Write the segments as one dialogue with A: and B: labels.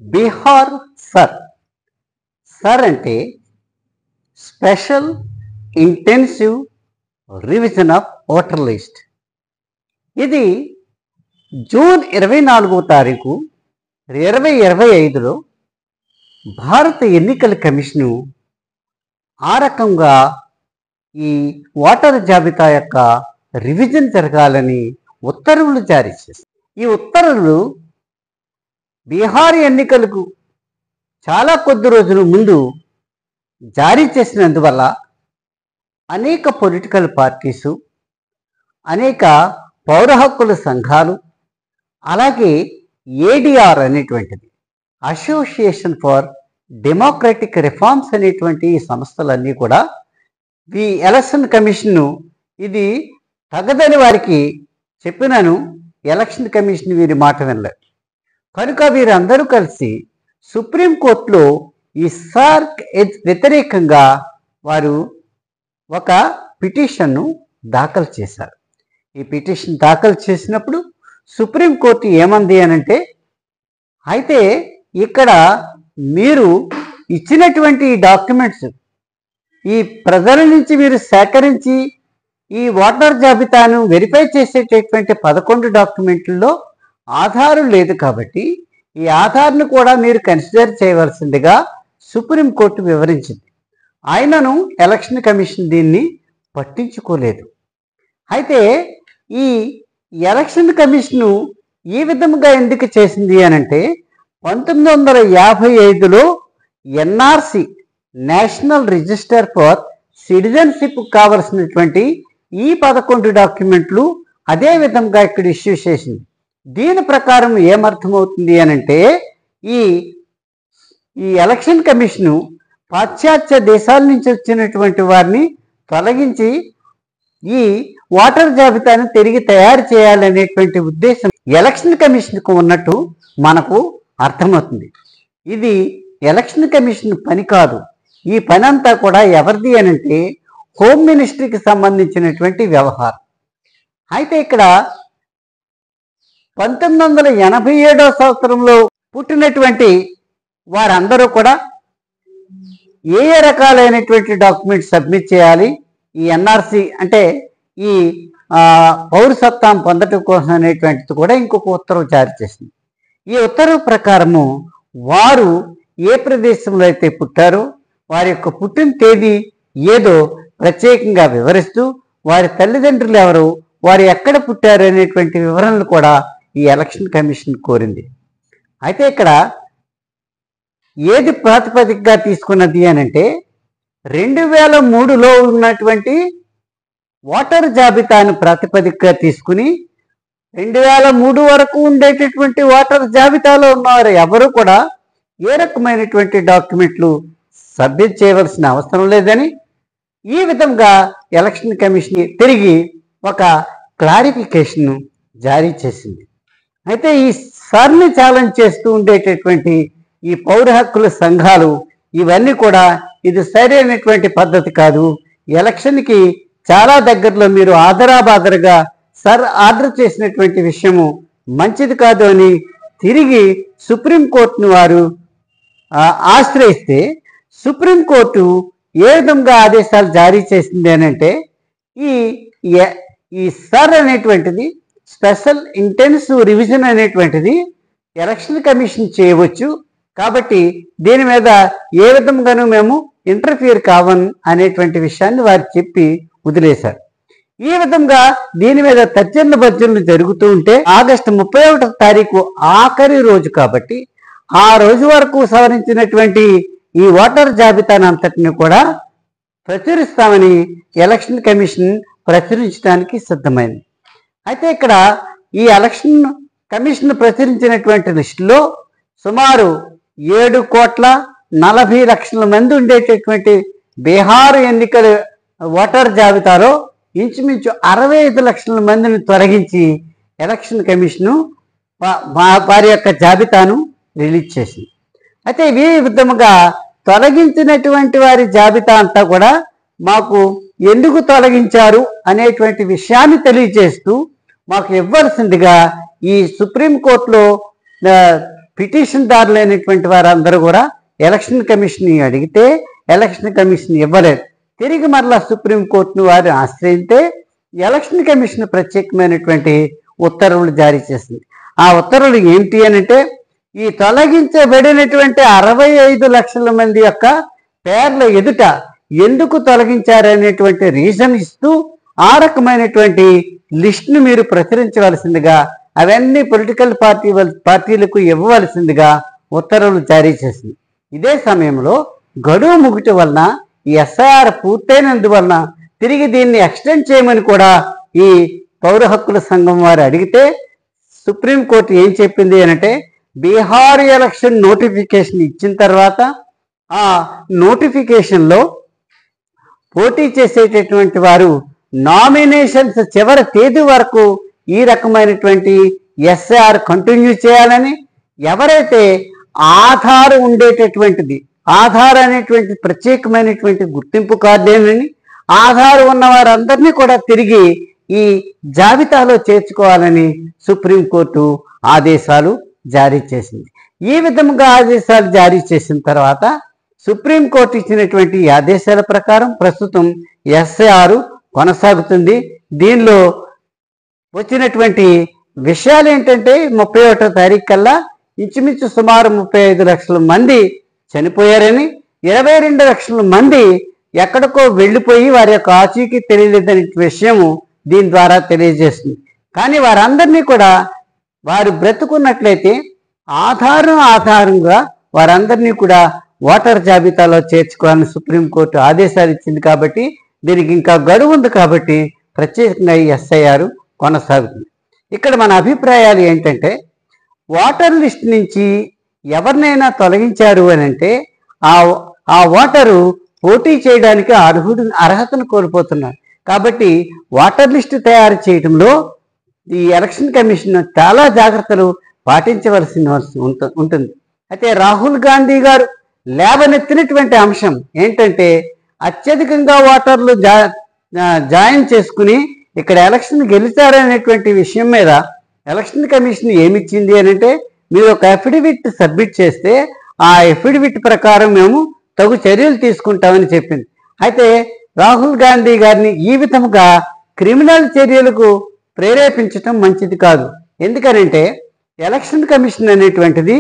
A: Bihar sir అంటే special intensive revision of voter list. ఇది June 24వ తారీఖు 2025లో భారత ఎన్నికల కమిషను ఆ రకంగా ఈ ఓటర్ జాబితా యొక్క రివిజన్ జరగాలని ఉత్తర్వులు జారీ చేసింది. ఈ ఉత్తర్వులు బీహార్ ఎన్నికలకు చాలా కొద్ది రోజుల ముందు జారీ చేసినందువల్ల అనేక పొలిటికల్ పార్టీసు, అనేక పౌర హక్కుల సంఘాలు, అలాగే ఏడిఆర్ అనేటువంటిది అసోసియేషన్ ఫర్ డెమోక్రటిక్ రిఫార్మ్స్ అనేటువంటి ఈ సంస్థలన్నీ కూడా ఈ ఎలక్షన్ కమిషన్ను ఇది తగదని వారికి చెప్పినాను. ఎలక్షన్ కమిషన్ వీరి మాట వినలేదు కనుక వీరందరూ కలిసి సుప్రీంకోర్టులో ఈ సర్క్ వ్యతిరేకంగా వారు ఒక పిటిషన్ను దాఖలు చేశారు. ఈ పిటిషన్ దాఖలు చేసినప్పుడు సుప్రీంకోర్టు ఏమంది అనంటే, అయితే ఇక్కడ మీరు ఇచ్చినటువంటి డాక్యుమెంట్స్ ఈ ప్రజల నుంచి మీరు సేకరించి ఈ ఓటర్ జాబితాను వెరిఫై చేసేటటువంటి 11 డాక్యుమెంట్లలో ఆధారు లేదు కాబట్టి ఈ ఆధార్ను కూడా మీరు కన్సిడర్ చేయవలసిందిగా సుప్రీంకోర్టు వివరించింది. ఆయనను ఎలక్షన్ కమిషన్ దీన్ని పట్టించుకోలేదు. అయితే ఈ ఎలక్షన్ కమిషను ఈ విధంగా ఎందుకు చేసింది అనంటే, 1955లో NRC national register for citizenship కావలసినటువంటి ఈ 11 డాక్యుమెంట్లు అదే విధంగా ఇక్కడ ఇష్యూ చేసింది. దీని ప్రకారం ఏమర్థమవుతుంది అనంటే, ఈ ఎలక్షన్ కమిషను పాశ్చాత్య దేశాల నుంచి వచ్చినటువంటి వారిని తొలగించి ఈ ఓటర్ జాబితాను తిరిగి తయారు చేయాలనేటువంటి ఉద్దేశం ఎలక్షన్ కమిషన్కు ఉన్నట్టు మనకు అర్థమవుతుంది. ఇది ఎలక్షన్ కమిషన్ పని కాదు. ఈ పని అంతా కూడా ఎవరిది అనంటే హోమ్ మినిస్ట్రీకి సంబంధించినటువంటి వ్యవహారం. అయితే ఇక్కడ 1987వ సంవత్సరంలో పుట్టినటువంటి వారందరూ కూడా ఏ రకాలైనటువంటి డాక్యుమెంట్స్ సబ్మిట్ చేయాలి, ఈ ఎన్ఆర్సి అంటే ఈ పౌరసత్వం పొందటం కోసం అనేటువంటిది కూడా ఇంకొక ఉత్తర్వు జారీ చేసింది. ఈ ఉత్తర్వు ప్రకారము వారు ఏ ప్రదేశంలో అయితే పుట్టారో వారి యొక్క పుట్టిన తేదీ ఏదో ప్రత్యేకంగా వివరిస్తూ వారి తల్లిదండ్రులు ఎవరు, వారు ఎక్కడ పుట్టారు అనేటువంటి వివరణలు కూడా ఈ ఎలక్షన్ కమిషన్ కోరింది. అయితే ఇక్కడ ఏది ప్రాతిపదికగా తీసుకున్నది అనంటే, 2003లో ఉన్నటువంటి ఓటర్ జాబితాను ప్రాతిపదికగా తీసుకుని 2003 వరకు ఉండేటటువంటి ఓటర్ జాబితాలో ఉన్నవారు ఎవరు కూడా ఏ రకమైనటువంటి డాక్యుమెంట్లు సబ్మిట్ చేయవలసిన అవసరం లేదని ఈ విధంగా ఎలక్షన్ కమిషన్ తిరిగి ఒక క్లారిఫికేషన్ జారీ చేసింది. అయితే ఈ సర్ని ఛాలెంజ్ చేస్తూ ఉండేటటువంటి ఈ పౌర హక్కుల సంఘాలు ఇవన్నీ కూడా ఇది సరైనటువంటి పద్ధతి కాదు, ఎలక్షన్కి చాలా దగ్గరలో మీరు ఆదరాబాదరగా ఆర్డర్ చేసినటువంటి విషయము మంచిది కాదు అని తిరిగి సుప్రీంకోర్టును వారు ఆశ్రయిస్తే సుప్రీంకోర్టు ఏ విధంగా ఆదేశాలు జారీ చేసింది అని అంటే, ఈ అనేటువంటిది స్పెషల్ ఇంటెన్సివ్ రివిజన్ అనేటువంటిది ఎలక్షన్ కమిషన్ చేయవచ్చు కాబట్టి దీని మీద ఏ విధంగానూ మేము ఇంటర్ఫియర్ కావను అనేటువంటి విషయాన్ని వారు చెప్పి వదిలేశారు. ఈ విధంగా దీని మీద తర్జన భర్జనలు జరుగుతూ ఉంటే ఆగస్టు 31వ తారీఖు ఆఖరి రోజు కాబట్టి ఆ రోజు వరకు సవరించినటువంటి ఈ ఓటర్ జాబితాను అంతటిని కూడా ప్రచురిస్తామని ఎలక్షన్ కమిషన్ ప్రచురించడానికి సిద్ధమైంది. అయితే ఇక్కడ ఈ ఎలక్షన్ కమిషన్ ప్రచురించినటువంటి లిస్టులో సుమారు 7,40,00,000 మంది ఉండేటటువంటి బీహార్ ఎన్నికల ఓటర్ జాబితాలో ఇంచుమించు 65 లక్షల మందిని తొలగించి ఎలక్షన్ కమిషను వారి యొక్క జాబితాను రిలీజ్ చేసింది. అయితే ఈ విధముగా తొలగించినటువంటి వారి జాబితా అంతా కూడా మాకు ఎందుకు తొలగించారు అనేటువంటి విషయాన్ని తెలియజేస్తూ మాకు ఇవ్వాల్సిందిగా ఈ సుప్రీంకోర్టులో పిటిషన్దారులైనటువంటి వారందరూ కూడా ఎలక్షన్ కమిషన్ అడిగితే ఎలక్షన్ కమిషన్ ఇవ్వలేదు. తిరిగి మరలా సుప్రీంకోర్టును వారు ఆశ్రయిస్తే ఎలక్షన్ కమిషన్ ప్రత్యేకమైనటువంటి ఉత్తర్వులు జారీ చేసింది. ఆ ఉత్తర్వులు ఏంటి అంటే, ఈ తొలగించబడినటువంటి 65 లక్షల మంది యొక్క పేర్ల ఎదుట ఎందుకు తొలగించారనేటువంటి రీజన్ ఇస్తూ ఆ రకమైనటువంటి లిస్ట్ను మీరు ప్రచురించవలసిందిగా, అవన్నీ పొలిటికల్ పార్టీలకు ఇవ్వవలసిందిగా ఉత్తర్వులు జారీ చేసింది. ఇదే సమయంలో గడువు ముగిట వలన ఈ ఎస్ఐఆర్ పూర్తయినందువలన తిరిగి దీన్ని ఎక్స్టెండ్ చేయమని కూడా ఈ పౌర హక్కుల సంఘం వారు అడిగితే సుప్రీంకోర్టు ఏం చెప్పింది అంటే, బీహార్ ఎలక్షన్ నోటిఫికేషన్ ఇచ్చిన తర్వాత ఆ నోటిఫికేషన్లో పోటీ చేసేటటువంటి వారు నామినేషన్స్ చివరి తేదీ వరకు ఈ రకమైనటువంటి ఎస్ఐఆర్ కంటిన్యూ చేయాలని, ఎవరైతే ఆధార్ ఉండేటటువంటిది, ఆధార్ అనేటువంటి ప్రత్యేకమైనటువంటి గుర్తింపు కార్డేనని, ఆధార్ ఉన్న వారందరినీ కూడా తిరిగి ఈ జాబితాలో చేర్చుకోవాలని సుప్రీంకోర్టు ఆదేశాలు జారీ చేసింది. ఈ విధంగా ఆదేశాలు జారీ చేసిన తర్వాత సుప్రీంకోర్టు ఇచ్చినటువంటి ఆదేశాల ప్రకారం ప్రస్తుతం ఎస్ఐఆర్ కొనసాగుతుంది. దీనిలో వచ్చినటువంటి విషయాలు ఏంటంటే, 31వ తారీఖు కల్లా ఇంచుమించు సుమారు 35 లక్షల మంది చనిపోయారని, 22 లక్షల మంది ఎక్కడికో వెళ్ళిపోయి వారి యొక్క ఆచూకీ తెలియలేదనే విషయము దీని ద్వారా తెలియజేస్తుంది. కానీ వారందరినీ కూడా వారు బ్రతుకున్నట్లయితే ఆధారంగా వారందరినీ కూడా ఓటర్ జాబితాలో చేర్చుకోవాలని సుప్రీంకోర్టు ఆదేశాలు ఇచ్చింది. కాబట్టి దీనికి ఇంకా గడువు ఉంది. కాబట్టి ప్రత్యేకంగా ఈ ఎస్ఐఆర్ కొనసాగుతుంది. ఇక్కడ మన అభిప్రాయాలు ఏంటంటే, ఓటర్ లిస్ట్ నుంచి ఎవరినైనా తొలగించారు అని అంటే ఆ ఓటరు పోటీ చేయడానికి అర్హతను కోల్పోతున్నారు. కాబట్టి ఓటర్ లిస్టు తయారు చేయడంలో ఈ ఎలక్షన్ కమిషన్ చాలా జాగ్రత్తలు పాటించవలసి ఉంటుంది. అయితే రాహుల్ గాంధీ గారు లేవనెత్తినటువంటి అంశం ఏంటంటే, అత్యధికంగా ఓటర్లు జాయిన్ చేసుకుని ఇక్కడ ఎలక్షన్ గెలిచారనేటువంటి విషయం మీద ఎలక్షన్ కమిషన్ ఏమిచ్చింది అని అంటే, మీరు ఒక అఫిడవిట్ సబ్మిట్ చేస్తే ఆ అఫిడవిట్ ప్రకారం మేము తగు చర్యలు తీసుకుంటామని చెప్పింది. అయితే రాహుల్ గాంధీ గారిని ఈ విధముగా క్రిమినల్ చర్యలకు ప్రేరేపించటం మంచిది కాదు. ఎందుకనంటే ఎలక్షన్ కమిషన్ అనేటువంటిది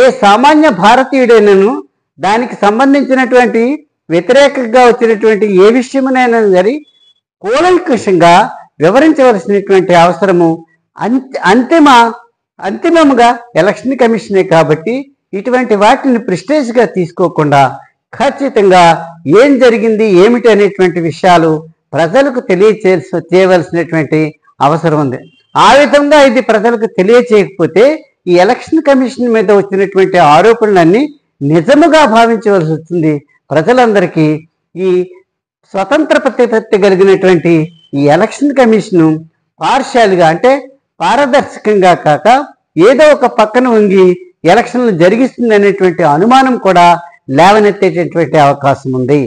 A: ఏ సామాన్య భారతీయుడైనను దానికి సంబంధించినటువంటి వ్యతిరేకంగా వచ్చినటువంటి ఏ విషయమునైనా సరే కూలంకషంగా వివరించవలసినటువంటి అవసరము అంతిమముగా ఎలక్షన్ కమిషనే. కాబట్టి ఇటువంటి వాటిని ప్రెస్టేజ్గా తీసుకోకుండా ఖచ్చితంగా ఏం జరిగింది ఏమిటి అనేటువంటి విషయాలు ప్రజలకు చేయవలసినటువంటి అవసరం ఉంది. ఆ విధంగా ఇది ప్రజలకు తెలియచేయకపోతే ఈ ఎలక్షన్ కమిషన్ మీద వచ్చినటువంటి ఆరోపణలన్నీ నిజముగా భావించవలసి వస్తుంది. ప్రజలందరికీ ఈ స్వతంత్ర ప్రతిపత్తి కలిగినటువంటి ఈ ఎలక్షన్ కమిషన్ పార్షియల్గా అంటే పారదర్శకంగా కాక ఏదో ఒక పక్కన వంగి ఎలక్షన్లు జరిగిస్తుంది అనేటువంటి అనుమానం కూడా లేవనెత్తేటటువంటి అవకాశం ఉంది.